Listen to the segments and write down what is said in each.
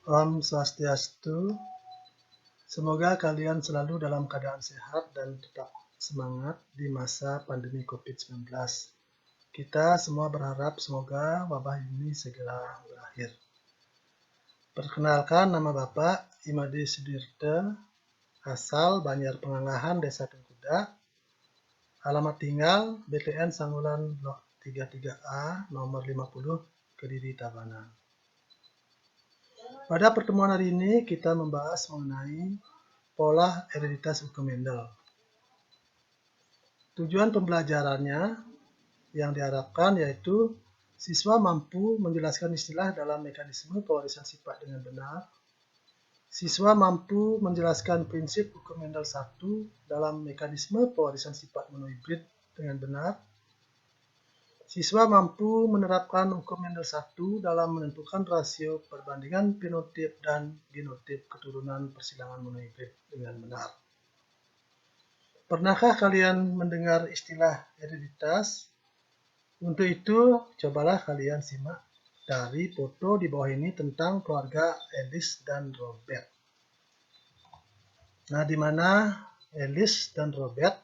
Om Swastiastu. Semoga kalian selalu dalam keadaan sehat dan tetap semangat di masa pandemi COVID-19. Kita semua berharap semoga wabah ini segera berakhir. Perkenalkan, nama Bapak Imade Sudirte, asal Banjar Pengangahan, Desa Tengkuda. Alamat tinggal BTN Sangulan Blok 33A nomor 50 Kediri Tabanan. Pada pertemuan hari ini kita membahas mengenai pola hereditas hukum Mendel. Tujuan pembelajarannya yang diharapkan yaitu siswa mampu menjelaskan istilah dalam mekanisme pewarisan sifat dengan benar. Siswa mampu menjelaskan prinsip hukum Mendel 1 dalam mekanisme pewarisan sifat monohibrid dengan benar. Siswa mampu menerapkan hukum Mendel 1 dalam menentukan rasio perbandingan fenotip dan genotip keturunan persilangan monohibrid dengan benar. Pernahkah kalian mendengar istilah hereditas? Untuk itu, cobalah kalian simak dari foto di bawah ini tentang keluarga Alice dan Robert. Nah, di mana Alice dan Robert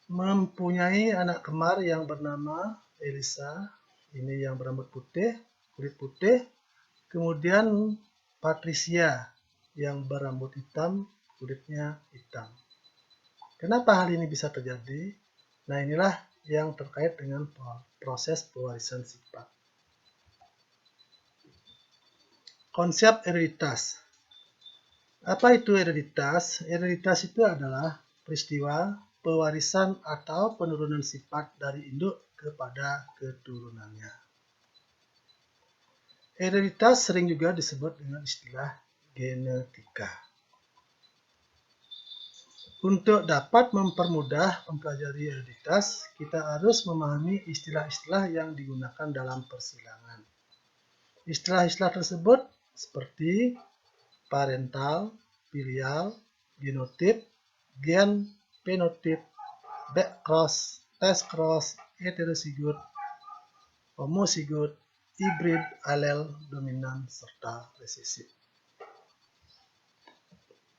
mempunyai anak kemar yang bernama Elisa, ini yang berambut putih, kulit putih, kemudian Patricia yang berambut hitam, kulitnya hitam. Kenapa hal ini bisa terjadi? Nah, inilah yang terkait dengan proses pewarisan sifat. Konsep hereditas. Apa itu hereditas? Hereditas itu adalah peristiwa pewarisan atau penurunan sifat dari induk kepada keturunannya. Hereditas sering juga disebut dengan istilah genetika. Untuk dapat mempermudah mempelajari hereditas, kita harus memahami istilah-istilah yang digunakan dalam persilangan. Istilah-istilah tersebut seperti parental, filial, genotip, gen, fenotip, backcross, test cross, heterosigot, homosigot, hibrid, alel, dominan, serta resesif.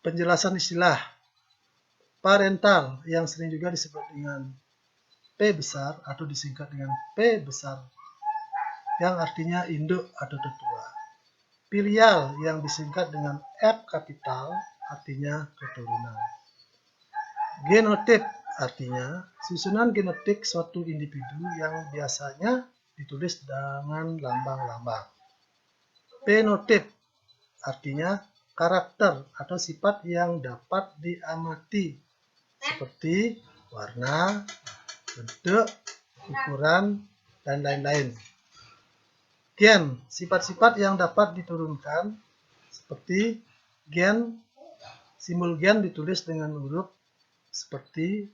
Penjelasan istilah parental yang sering juga disebut dengan P besar atau disingkat dengan P besar yang artinya induk atau tetua. Filial yang disingkat dengan F kapital artinya keturunan. Genotip artinya susunan genetik suatu individu yang biasanya ditulis dengan lambang-lambang. Fenotip artinya karakter atau sifat yang dapat diamati seperti warna, bentuk, ukuran, dan lain-lain. Gen, sifat-sifat yang dapat diturunkan seperti gen, simbol gen ditulis dengan huruf seperti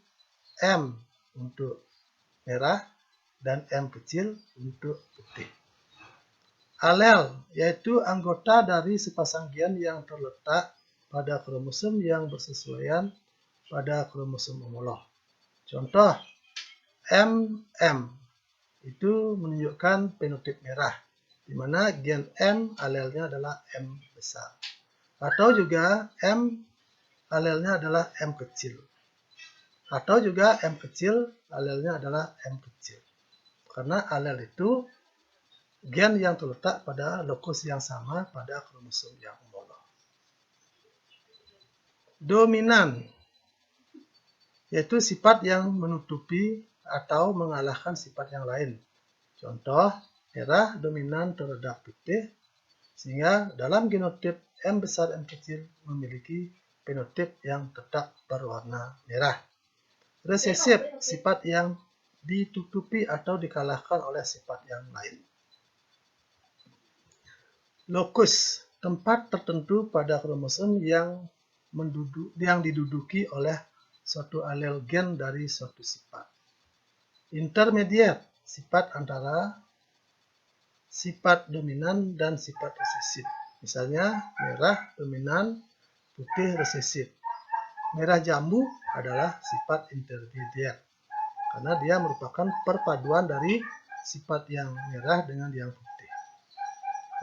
M untuk merah dan M kecil untuk putih. Alel, yaitu anggota dari sepasang gen yang terletak pada kromosom yang bersesuaian pada kromosom homolog. Contoh, MM itu menunjukkan fenotip merah, di mana gen M alelnya adalah M besar. Atau juga M alelnya adalah M kecil. Atau juga M kecil alelnya adalah M kecil. Karena alel itu gen yang terletak pada lokus yang sama pada kromosom yang homolog. Dominan, yaitu sifat yang menutupi atau mengalahkan sifat yang lain. Contoh, merah dominan terhadap putih, sehingga dalam genotip M besar M kecil memiliki fenotip yang tetap berwarna merah. Resesif, sifat yang ditutupi atau dikalahkan oleh sifat yang lain. Lokus, tempat tertentu pada kromosom yang diduduki oleh suatu alel gen dari suatu sifat. Intermediate, sifat antara sifat dominan dan sifat resesif. Misalnya merah dominan, putih resesif. Merah jambu adalah sifat intermediate karena dia merupakan perpaduan dari sifat yang merah dengan yang putih.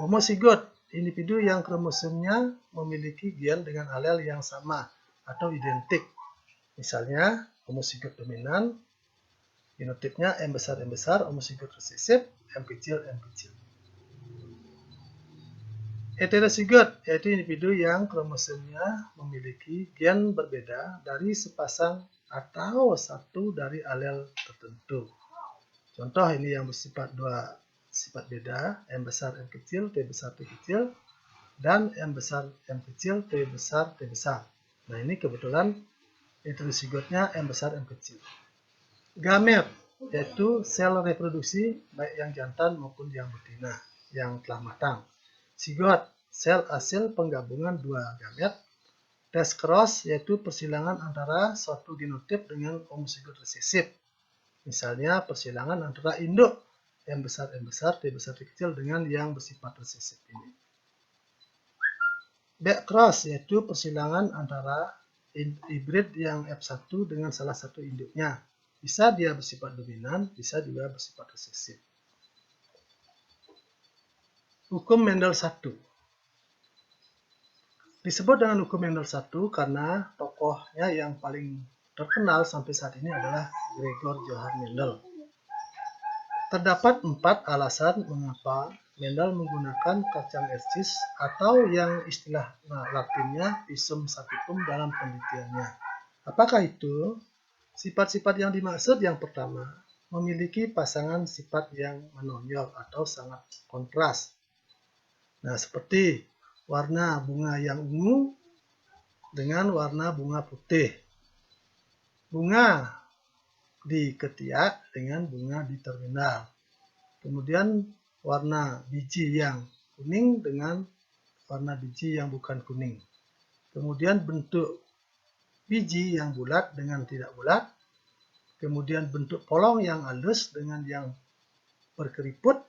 Homosigot individu yang kromosomnya memiliki gen dengan alel yang sama atau identik. Misalnya, homozigot dominan, genotipnya M besar, homozigot resesif, M kecil. Heterozigot yaitu individu yang kromosomnya memiliki gen berbeda dari sepasang atau satu dari alel tertentu. Contoh ini yang bersifat dua sifat beda, M besar, M kecil, T besar, T kecil, dan M besar, M kecil, T besar, T besar. Nah, ini kebetulan heterozigotnya M besar, M kecil. Gamet yaitu sel reproduksi baik yang jantan maupun yang betina yang telah matang. Zigot, sel hasil penggabungan dua gamet. Test cross yaitu persilangan antara suatu genotip dengan homozigot resesif. Misalnya persilangan antara induk M besar, T besar, T kecil dengan yang bersifat resesif ini. Backcross yaitu persilangan antara hibrid yang F1 dengan salah satu induknya. Bisa dia bersifat dominan, bisa juga bersifat resesif. Hukum Mendel 1. Disebut dengan hukum Mendel 1 karena tokohnya yang paling terkenal sampai saat ini adalah Gregor Johann Mendel. Terdapat 4 alasan mengapa Mendel menggunakan kacang Hershey atau yang istilah latinnya Pisum sativum dalam penelitiannya. Apakah itu? Sifat-sifat yang dimaksud yang pertama, memiliki pasangan sifat yang menonjol atau sangat kontras. Nah, seperti warna bunga yang ungu dengan warna bunga putih. Bunga di ketiak dengan bunga di terminal. Kemudian warna biji yang kuning dengan warna biji yang bukan kuning. Kemudian bentuk biji yang bulat dengan tidak bulat. Kemudian bentuk polong yang halus dengan yang berkeriput.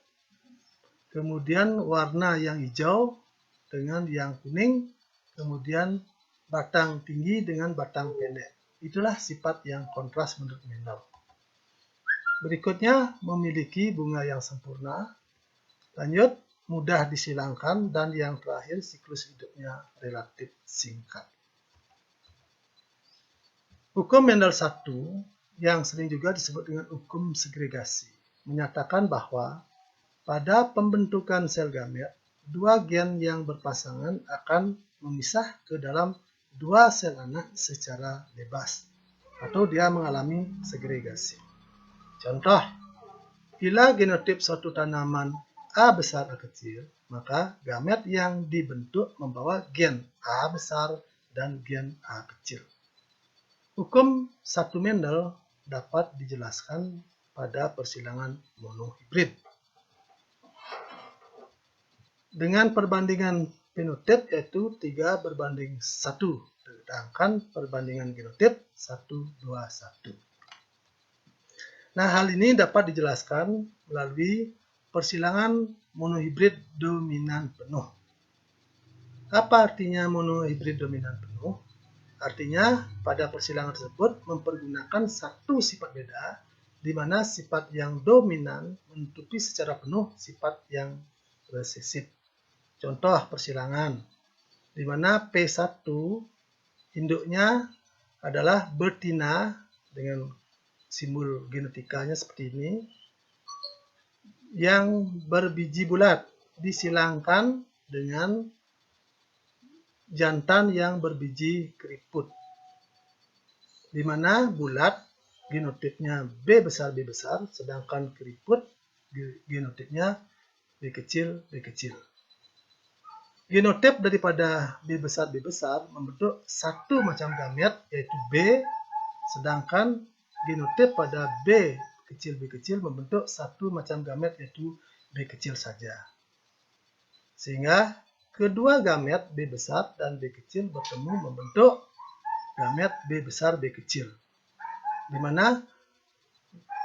Kemudian warna yang hijau dengan yang kuning. Kemudian batang tinggi dengan batang pendek. Itulah sifat yang kontras menurut Mendel. Berikutnya, memiliki bunga yang sempurna. Lanjut, mudah disilangkan. Dan yang terakhir, siklus hidupnya relatif singkat. Hukum Mendel 1, yang sering juga disebut dengan hukum segregasi, menyatakan bahwa pada pembentukan sel gamet, dua gen yang berpasangan akan memisah ke dalam dua sel anak secara bebas, atau dia mengalami segregasi. Contoh, bila genotip suatu tanaman A besar A kecil, maka gamet yang dibentuk membawa gen A besar dan gen A kecil. Hukum 1 Mendel dapat dijelaskan pada persilangan monohibrid. Dengan perbandingan fenotip yaitu 3:1, sedangkan perbandingan genotip 1:1. Nah, hal ini dapat dijelaskan melalui persilangan monohibrid dominan penuh. Apa artinya monohibrid dominan penuh? Artinya, pada persilangan tersebut mempergunakan satu sifat beda, di mana sifat yang dominan menutupi secara penuh sifat yang resesif. Contoh persilangan, di mana P1 induknya adalah betina dengan simbol genetikanya seperti ini, yang berbiji bulat disilangkan dengan jantan yang berbiji keriput, di mana bulat genotipnya B besar, sedangkan keriput genotipnya B kecil. Genotip daripada B besar membentuk satu macam gamet yaitu B, sedangkan genotip pada B kecil membentuk satu macam gamet yaitu B kecil saja. Sehingga kedua gamet B besar dan B kecil bertemu membentuk gamet B besar B kecil. Di mana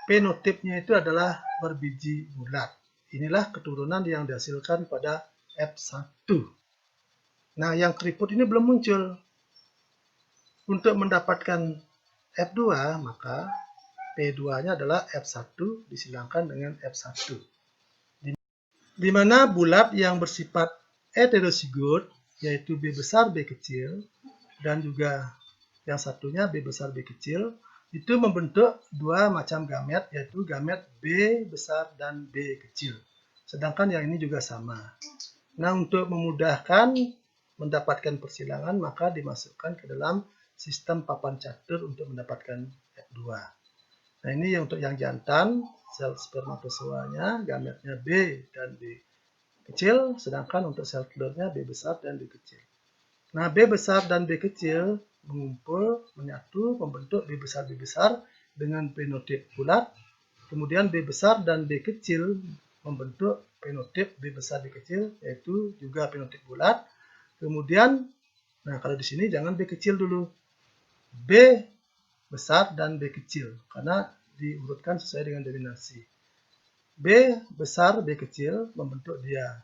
fenotipnya itu adalah berbiji bulat. Inilah keturunan yang dihasilkan pada F1. Nah, yang keriput ini belum muncul. Untuk mendapatkan F2, maka P2-nya adalah F1 disilangkan dengan F1. Di mana bulat yang bersifat heterozigot, yaitu B besar B kecil, dan juga yang satunya B besar B kecil, itu membentuk dua macam gamet, yaitu gamet B besar dan B kecil. Sedangkan yang ini juga sama. Nah, untuk memudahkan mendapatkan persilangan, maka dimasukkan ke dalam sistem papan catur untuk mendapatkan F2. Nah, ini untuk yang jantan, sel spermatozoanya, gametnya B dan B kecil, sedangkan untuk sel telurnya B besar dan B kecil. Nah, B besar dan B kecil mengumpul, menyatu, membentuk B besar dengan fenotip bulat. Kemudian B besar dan B kecil membentuk fenotip B besar B kecil, yaitu juga fenotip bulat. Kemudian, nah kalau di sini jangan B kecil dulu. B besar dan B kecil, karena diurutkan sesuai dengan dominasi. B besar B kecil membentuk dia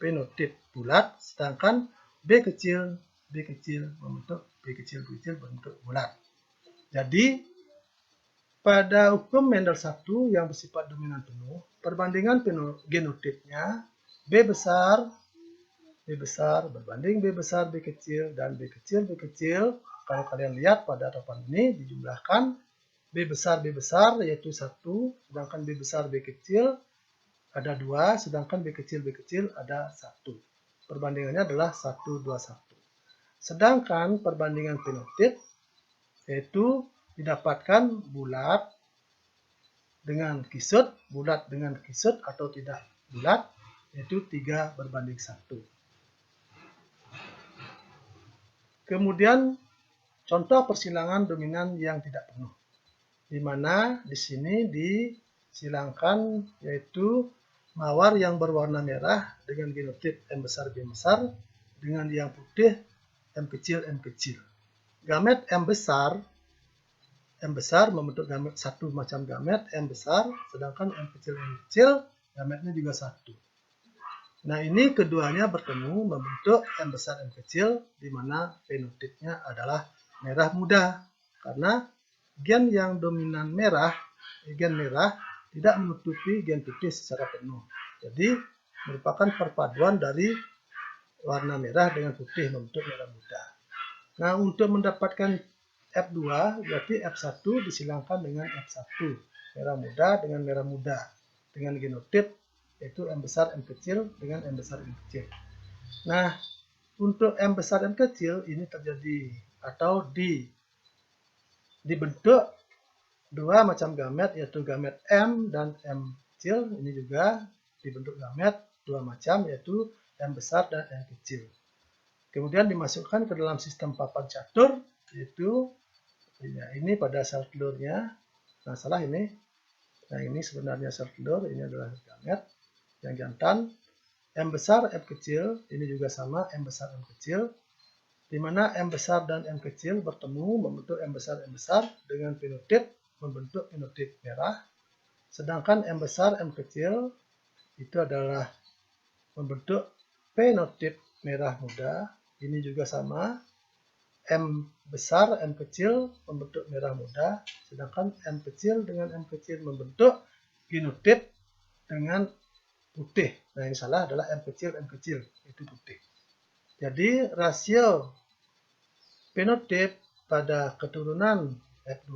fenotip bulat, sedangkan B kecil membentuk B kecil berbentuk bulat. Jadi pada hukum Mendel 1 yang bersifat dominan penuh, perbandingan genotipnya B besar berbanding B besar B kecil dan B kecil. Kalau kalian lihat pada hadapan ini dijumlahkan B besar yaitu 1, sedangkan B besar B kecil ada 2, sedangkan B kecil ada 1. Perbandingannya adalah 1, 2, 1. Sedangkan perbandingan fenotip yaitu didapatkan bulat dengan kisut atau tidak bulat, yaitu 3 berbanding 1. Kemudian contoh persilangan dominan yang tidak penuh, di mana di sini disilangkan yaitu mawar yang berwarna merah dengan genotip M besar B besar dengan yang putih M kecil. Gamet M besar membentuk gamet satu macam gamet M besar, sedangkan M kecil gametnya juga 1. Nah, ini keduanya bertemu membentuk M besar M kecil, di mana fenotipnya adalah merah muda, karena gen yang dominan gen merah tidak menutupi gen putih secara penuh. Jadi merupakan perpaduan dari warna merah dengan putih membentuk merah muda. Nah, untuk mendapatkan F2 berarti F1 disilangkan dengan F1 merah muda dengan merah muda dengan genotip yaitu M besar M kecil dengan M besar M kecil. Nah, untuk M besar M kecil ini terjadi atau dibentuk dua macam gamet, yaitu gamet M dan M kecil. Ini juga dibentuk gamet dua macam, yaitu M besar dan M kecil. Kemudian dimasukkan ke dalam sistem papan catur, yaitu ini pada sel telurnya. Nah, salah ini. Nah, ini sebenarnya sel telur, ini adalah gamet yang jantan. M besar M kecil, ini juga sama M besar M kecil, di mana M besar dan M kecil bertemu membentuk M besar dengan fenotip membentuk fenotip merah, sedangkan M besar M kecil itu adalah membentuk fenotip merah muda. Ini juga sama M besar M kecil membentuk merah muda, sedangkan M kecil dengan M kecil membentuk genotip dengan putih. Nah, ini salah, adalah M kecil itu putih. Jadi rasio fenotip pada keturunan F2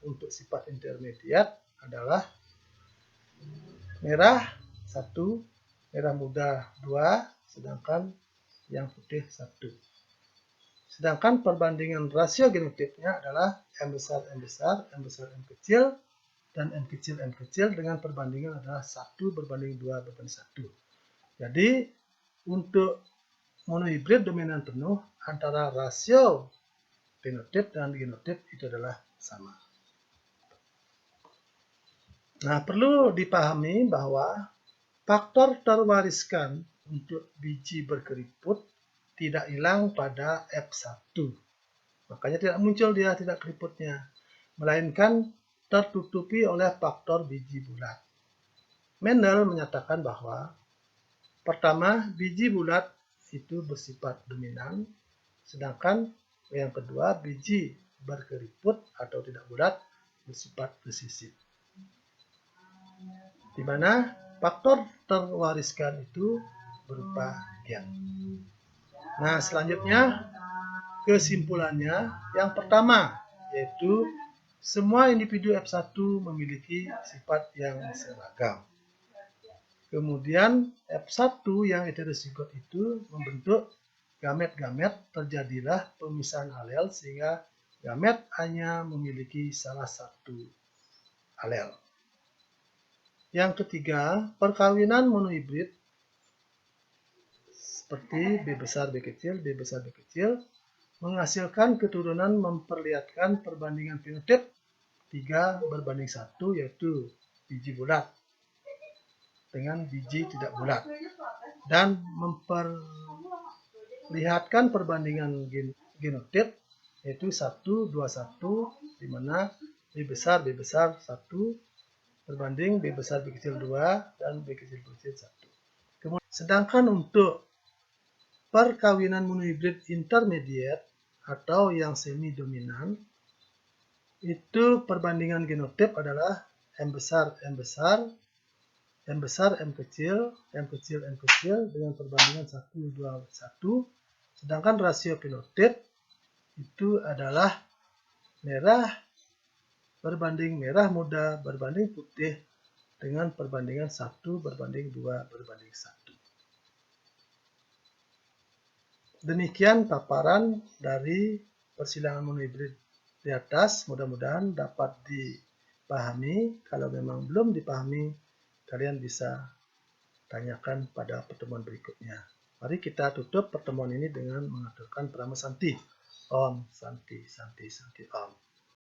untuk sifat intermediat adalah merah 1, merah muda 2, sedangkan yang putih 1. Sedangkan perbandingan rasio genotipnya adalah M besar M M kecil, dan M kecil dengan perbandingan adalah 1 berbanding 2 berbanding 1. Jadi untuk monohibrid dominan penuh antara rasio fenotip dan genotip itu adalah sama. Nah, perlu dipahami bahwa faktor terwariskan untuk biji berkeriput tidak hilang pada F1. Makanya tidak muncul dia tidak keriputnya, melainkan tertutupi oleh faktor biji bulat. Mendel menyatakan bahwa pertama, biji bulat itu bersifat dominan, sedangkan yang kedua, biji berkeriput atau tidak bulat bersifat resesif. Di mana faktor terwariskan itu berupa gen. Nah, selanjutnya kesimpulannya yang pertama yaitu semua individu F1 memiliki sifat yang seragam. Kemudian F1 yang heterozigot itu membentuk gamet-gamet, terjadilah pemisahan alel sehingga gamet hanya memiliki salah satu alel. Yang ketiga, perkawinan monohibrid seperti B besar B kecil, B besar B kecil menghasilkan keturunan memperlihatkan perbandingan fenotip 3:1 yaitu biji bulat dengan biji tidak bulat dan memperlihatkan perbandingan genotip yaitu 1:1 di mana B besar 1 berbanding B besar B kecil 2 dan B kecil 1. Kemudian, sedangkan untuk perkawinan monohibrid intermediate atau yang semi dominan itu perbandingan genotip adalah M besar M besar, M besar M kecil, M kecil M kecil dengan perbandingan 1:1, sedangkan rasio fenotip itu adalah merah berbanding merah muda berbanding putih dengan perbandingan 1:2:1. Demikian paparan dari persilangan monohibrid di atas, mudah-mudahan dapat dipahami. Kalau memang belum dipahami, kalian bisa tanyakan pada pertemuan berikutnya. Mari kita tutup pertemuan ini dengan mengaturkan Prama Santi. Om Santi Santi Santi Om.